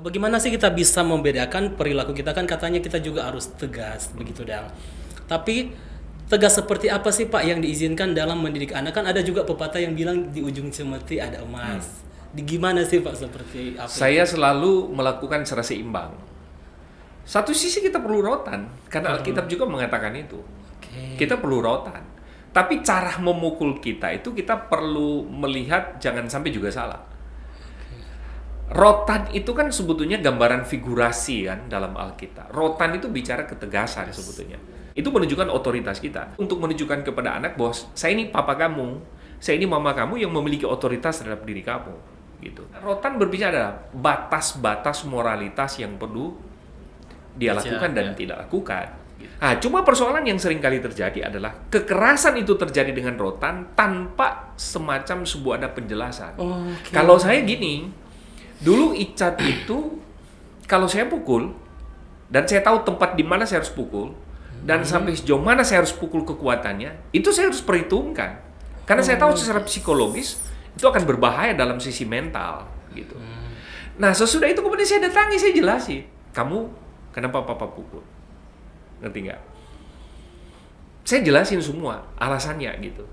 bagaimana sih kita bisa membedakan perilaku kita, kan katanya kita juga harus tegas begitu Dang. Tapi tegas seperti apa sih Pak yang diizinkan dalam mendidik anak? Kan ada juga pepatah yang bilang di ujung cemeti ada emas. Di gimana sih Pak seperti apa? Saya selalu melakukan secara seimbang. Satu sisi kita perlu rotan, karena Alkitab juga mengatakan itu. Kita perlu rotan. Tapi cara memukul kita itu kita perlu melihat jangan sampai juga salah. Rotan itu kan sebetulnya gambaran figurasi kan dalam Alkitab. Rotan itu bicara ketegasan sebetulnya. Itu menunjukkan otoritas kita. Untuk menunjukkan kepada anak bahwa saya ini papa kamu, saya ini mama kamu yang memiliki otoritas terhadap diri kamu. Gitu. Rotan berbicara batas-batas moralitas yang perlu dia lakukan dan tidak lakukan. Nah, cuma persoalan yang sering kali terjadi adalah kekerasan itu terjadi dengan rotan tanpa semacam sebuah ada penjelasan. Kalau saya gini, dulu Icat itu kalau saya pukul dan saya tahu tempat di mana saya harus pukul dan sampai sejauh mana saya harus pukul kekuatannya, itu saya harus perhitungkan. Karena saya tahu secara psikologis itu akan berbahaya dalam sisi mental gitu. Nah, sesudah itu kemudian saya datangi, saya jelasin, kamu kenapa papa pukul? Ngerti nggak? Saya jelasin semua alasannya gitu.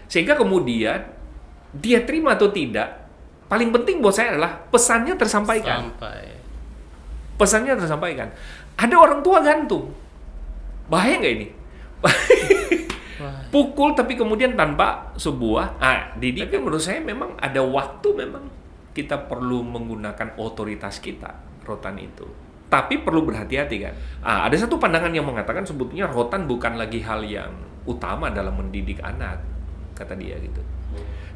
Sehingga kemudian dia terima atau tidak, paling penting buat saya adalah pesannya tersampaikan. Pesannya tersampaikan. Ada orang tua gantung. Bahaya nggak ini? Pukul tapi kemudian tanpa sebuah didikan. Menurut saya memang ada waktu memang kita perlu menggunakan otoritas kita, rotan itu. Tapi perlu berhati-hati kan. Ada satu pandangan yang mengatakan sebetulnya rotan bukan lagi hal yang utama dalam mendidik anak, kata dia gitu.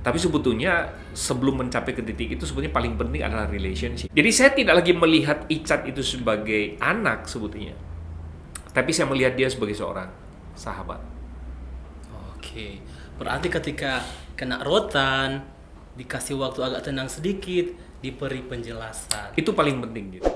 Tapi sebetulnya sebelum mencapai ke titik itu sebetulnya paling penting adalah relationship. Jadi saya tidak lagi melihat Icat itu sebagai anak sebetulnya. Tapi saya melihat dia sebagai seorang sahabat. Oke. Berarti ketika kena rotan, dikasih waktu agak tenang sedikit, diberi penjelasan. Itu paling penting gitu.